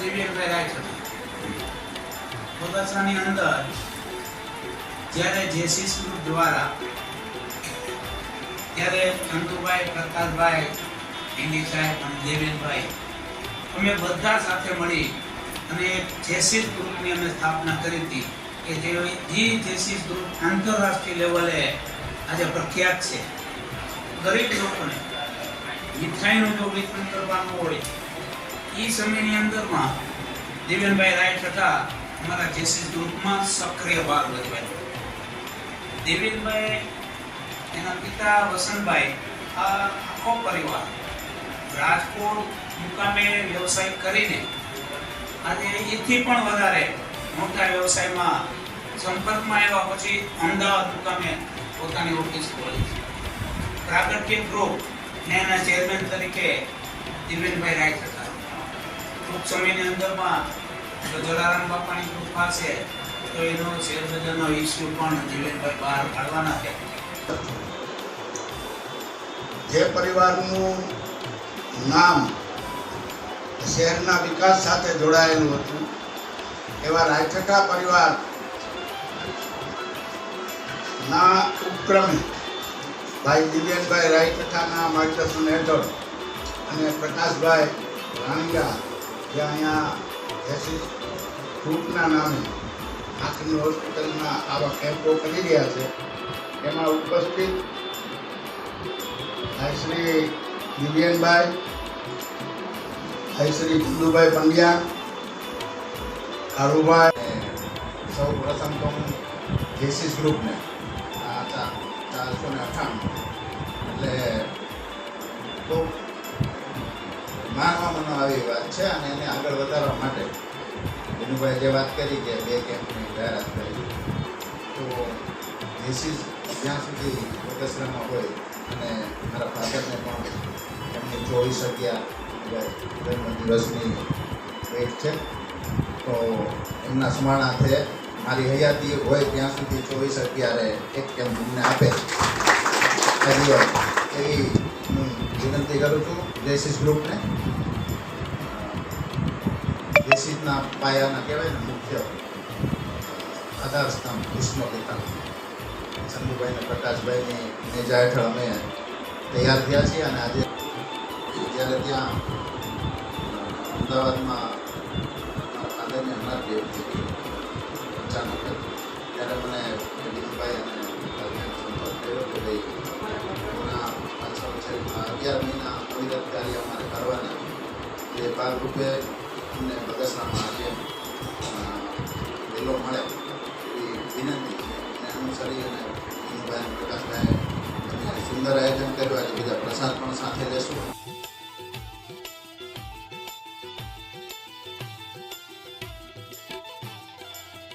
દિવ્યભાઈ રાયચંદ બગસરાની અંદર જ્યારે જેસી ગ્રુપ દ્વારા ત્યારે ચંદુભાઈ, પ્રકાશભાઈ, હિન્દી સાહેબ અને દેવેનભાઈ અમે બધા સાથે મળી અને જેસી ગ્રુપની અમે સ્થાપના કરી હતી કે જે જેસી ગ્રુપ આંતરરાષ્ટ્રીય લેવલે આજે પ્રખ્યાત છે. ગરીબ લોકોને મીઠાઈનું જો વિતરણ કરવાનું હોય એ સમયની અંદરમાં દેવેનભાઈ રાય છતાં અમારા જેસી ગ્રુપમાં સક્રિય ભાગ ભજવાયો. દેવેનભાઈ, એના પિતા વસંતભાઈ, આ આખો પરિવાર રાજકોટ મુકામે વ્યવસાય કરીને આજે એથી પણ વધારે મોટા વ્યવસાયમાં સંપર્કમાં આવ્યા પછી અમદાવાદ મુકામે પોતાની ઓફિસ ખોલી છે. પ્રાગટ્ય ગ્રુપ ને એના ચેરમેન તરીકે દિવ્યભાઈ રાય હતા. ટૂંક સમયની અંદરમાં જલારામ બાપાની કૃપા છે તો એનો શેરબજારનો ઇસ્યુ પણ દિવ્યભાઈ બહાર કાઢવાના છે. જે પરિવારનું નામ શહેરના વિકાસ સાથે જોડાયેલું હતું એવા રાયચકા પરિવાર ના ઉપક્રમે ભાઈ દિવ્યનભાઈ રાયચકાના માર્ગદર્શન હેઠળ અને પ્રકાશભાઈ રાણીયા જે અહીંયા જેસી ગ્રુપના નામે આંખની હોસ્પિટલમાં આવા કેમ્પો કરી રહ્યા છે એમાં ઉપસ્થિત ભાઈ શ્રી દિવ્યનભાઈ, ભાઈ શ્રી ચંદુભાઈ પંડ્યા, કાળુભાઈ, સૌ પ્રથમ તો હું જેસી ગ્રુપને 498 એટલે ખૂબ માનવામાં આવી વાત છે અને એને આગળ વધારવા માટે વિનુભાઈ જે વાત કરી કે 2 કેમ્પની જાહેરાત કરી તો જેસી જ્યાં સુધી બગસરામાં હોય અને મારા ફાધરને પણ એમની 24/11 દિવસની ભેટ છે તો એમના સ્મરણાર્થે મારી હયાતી હોય ત્યાં સુધી 24/11 એક કેમ્પ અમને આપે એવી હું વિનંતી કરું છું જેસી ગ્રુપને. જેસીના પાયાના કહેવાય ને મુખ્ય આધાર સ્તંભ ભીષ્મ પિતા ચંદુભાઈ અને પ્રકાશભાઈની નેજા હેઠળ અમે તૈયાર થયા છીએ અને આજે જ્યારે ત્યાં અમદાવાદમાં ફાધરની હમણાં ડેટ થઈ ગઈ અચાનક ત્યારે મને દિલીપભાઈ અને સંપર્ક કર્યો કે ભાઈ હમણાં પાછળ છે 11 મહિના અવિરત કાર્ય અમારે કરવાના એ ભાગરૂપે અમને બગસરામાં આજે વહેલો મળે એવી વિનંતી છે અને અનુસરી અને દિલીપભાઈ અને પ્રકાશભાઈ સુંદર આયોજન કર્યું. આજે બીજા પ્રસાદ પણ સાથે લેશું.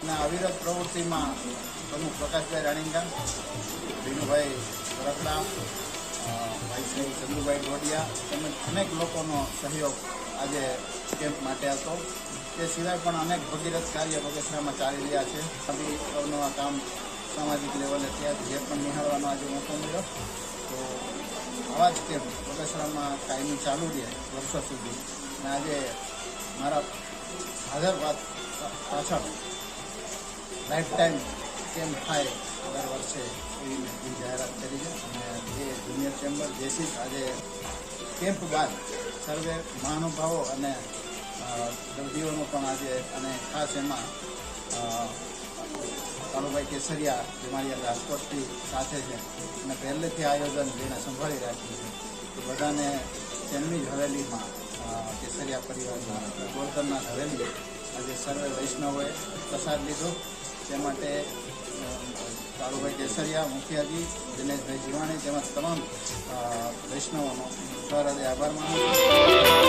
અને અવિરત પ્રવૃત્તિમાં પ્રમુખ પ્રકાશભાઈ રાણીંગા, વિનુભાઈ રખડા, ભાઈ શ્રી ચંદુભાઈ ડોડિયા તેમજ અનેક લોકોનો સહયોગ આજે કેમ્પ માટે હતો. તે સિવાય પણ અનેક ભગીરથ કાર્ય બગસરામાં ચાલી રહ્યા છે. બી અવનવા કામ સામાજિક લેવલે ત્યાં જે પણ નિહાળવાનો આજે મોકો મળ્યો તો આવા જ કેમ્પ બગસરામાં કાયમી ચાલુ રહે વર્ષો સુધી. અને આજે મારા હાજર વાત પાછળ લાઈફ ટાઈમ કેમ્પ થાય દર વર્ષે એવી મેં જાહેરાત કરી છે. અને જે જુનિયર ચેમ્બર જેસી આજે કેમ્પ બાદ સર્વે મહાનુભાવો અને દર્દીઓનો પણ આજે અને ખાસ એમાં કાળુભાઈ કેસરિયા જે મારી રાજકોટથી સાથે છે અને પહેલેથી આયોજન જેને સંભાળી રાખ્યું છે તો બધાને તેમની જ હવેલીમાં કેસરિયા પરિવારના ગોળધરના હવેલી આજે સર્વે વૈષ્ણવોએ પ્રસાદ લીધો. તે માટે કાળુભાઈ કેસરિયા, મુખિયાજી, દિનેશભાઈ જીવાણી તેમજ તમામ વૈષ્ણવોનો સહૃદય આભાર માનું છું.